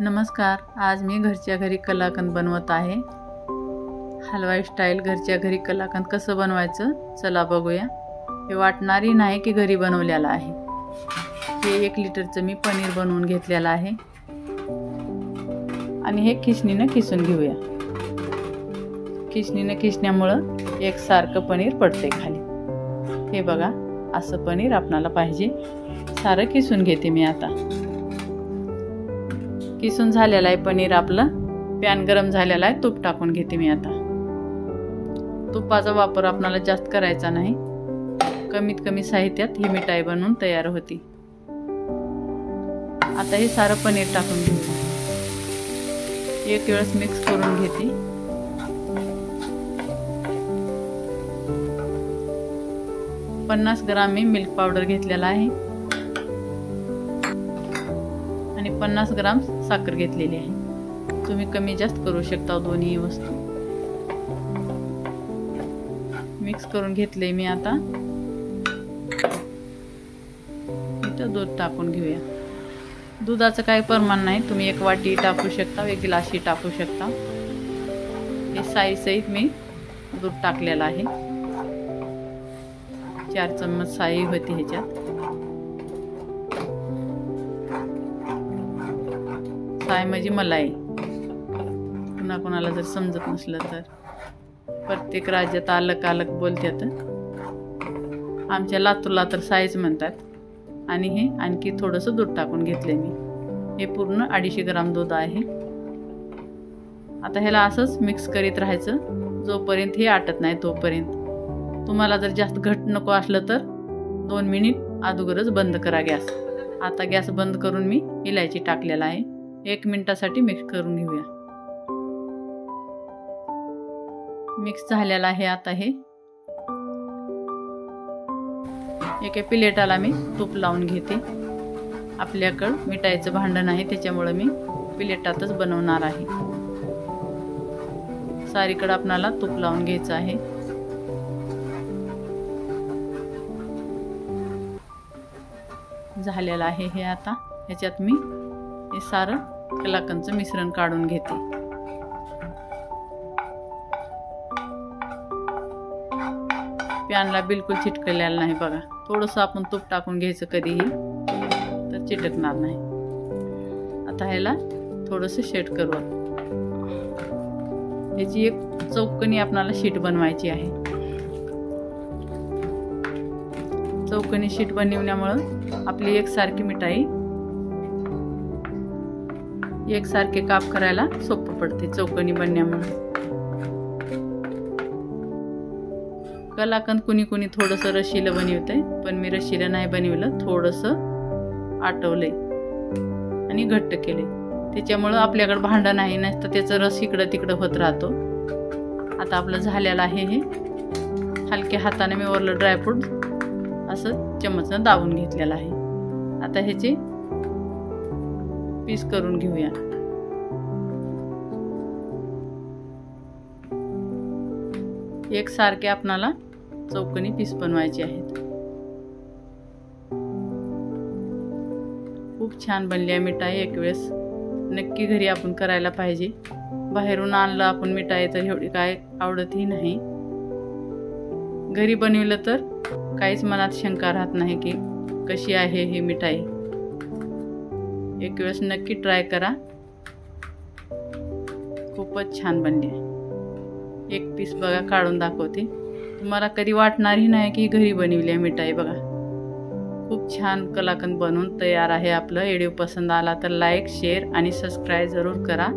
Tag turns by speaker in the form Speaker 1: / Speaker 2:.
Speaker 1: नमस्कार. आज मी घरच्या घरी कलाकंद बनवत आहे. हलवाई स्टाईल घरच्या घरी कलाकंद कसं बनवायचं चला बघूया. हे वाटणारही नाही की घरी बनवलेलं आहे. हे 1 लिटरचं मी पनीर बनवून घेतलेलं आहे आणि हे खिसणीने खिसून घेऊया. खिसणीने खिसण्यामुळं एकसारखं पनीर पडते खाली. हे बघा, असं पनीर आपल्याला पाहिजे. सारं खिसून घेते मी. आता किसून झालेला आहे पनीर आपलं. पॅन गरम झालेला आहे. तूप टाकून घेते मी. आता तुपाचा वापर आपल्याला जास्त करायचा नाही. कमीत कमी साहित्यात ही मिठाई बनवून तयार होती. आता हे सारं पनीर टाकून घेऊ. एक वेळेस मिक्स करून घेते. $50 ग्राम मी मिल्क पावडर घेतलेला आहे आणि 50 ग्राम साखर घेतलेली आहे. तुम्ही कमी जास्त करू शकता दोन्ही वस्तू. मिक्स करून घेतले मी. आता इथं दूध टाकून घेऊया. दुधाचं काही प्रमाण नाही. तुम्ही 1 वाटी टाकू शकता, 1 गिलासही टाकू शकता. हे साई सहित मी दूध टाकलेलं आहे. 4 चम्मच साई होती ह्याच्यात. साई म्हणजे मलाई. कोणाला जर समजत नसलं तर प्रत्येक राज्यात अलग अलग बोलतात. आमच्या लातूरला तर साईच म्हणतात. आणि हे आणखी थोडंसं दूध टाकून घेतले मी. हे पूर्ण 250 ग्राम दूध आहे. आता ह्याला असंच मिक्स करीत राहायचं जोपर्यंत हे आटत नाही तोपर्यंत. तुम्हाला जर जास्त घट्ट नको असलं तर 2 मिनिट अगोदरच बंद करा गॅस. आता गॅस बंद करून मी इलायची टाकलेला आहे. 1 मिनिटासाठी मिक्स करून घेऊया. मिक्स झालेला आहे. आता हे एका प्लेटाला मी तूप लावून घेते. आपल्याकडं मिठाईचं भांडण आहे त्याच्यामुळे मी प्लेटातच बनवणार आहे. सारीकडे आपल्याला तूप लावून घ्यायचं आहे. झालेलं आहे हे. आता ह्याच्यात मी हे सारं कलाकंदचं मिश्रण काढून घेते. पॅनला बिलकुल चिटकलेलं नाही बघा. थोडंसं आपण तूप टाकून घ्यायचं कधीही तर चिटकणार नाही. आता ह्याला थोडंसं शेट करू. ह्याची एक चौकोनी आपल्याला शीट बनवायची आहे. चौकोनी शीट बनवण्यामुळं आपली एकसारखी मिठाई एकसारखे काप करायला सोपं पडते चौकोनी बनण्यामुळे. कलाकंद कुणी थोडंसं रशिलं बनवतंय, पण मी रशिलं नाही बनवलं. थोडंसं आटवलंय आणि घट्ट केले. त्याच्यामुळं आपल्याकडे भांडं नाही, नसतं त्याचं रस इकडं तिकडं होत राहतो. आता आपलं झालेलं आहे हे. हलक्या हाताने मी वरलं ड्रायफ्रूट असं चमचनं दाबून घेतलेलं आहे. आता ह्याचे पीस करून घेऊया. एकसारखे आपणाला चौकोनी पीस बनवायचे आहेत. खूप छान बनली आहे मिठाई. एक वेळेस नक्की घरी आपण करायला पाहिजे. बाहेरून आणलं आपण मिठाई तर एवढी काय आवडतही नाही. घरी बनवलं तर काहीच मनात शंका राहत नाही की कशी आहे ही मिठाई. एक वेळेस नक्की ट्राय करा. खूपच छान बनली आहे. एक पीस बघा काढून दाखवते. तुम्हाला कधी वाटणारही नाही की घरी बनवली आहे मिठाई. बघा, खूप छान कलाकंद बनवून तयार आहे आपलं. व्हिडिओ पसंत आला तर लाईक, शेअर आणि सबस्क्राईब जरूर करा.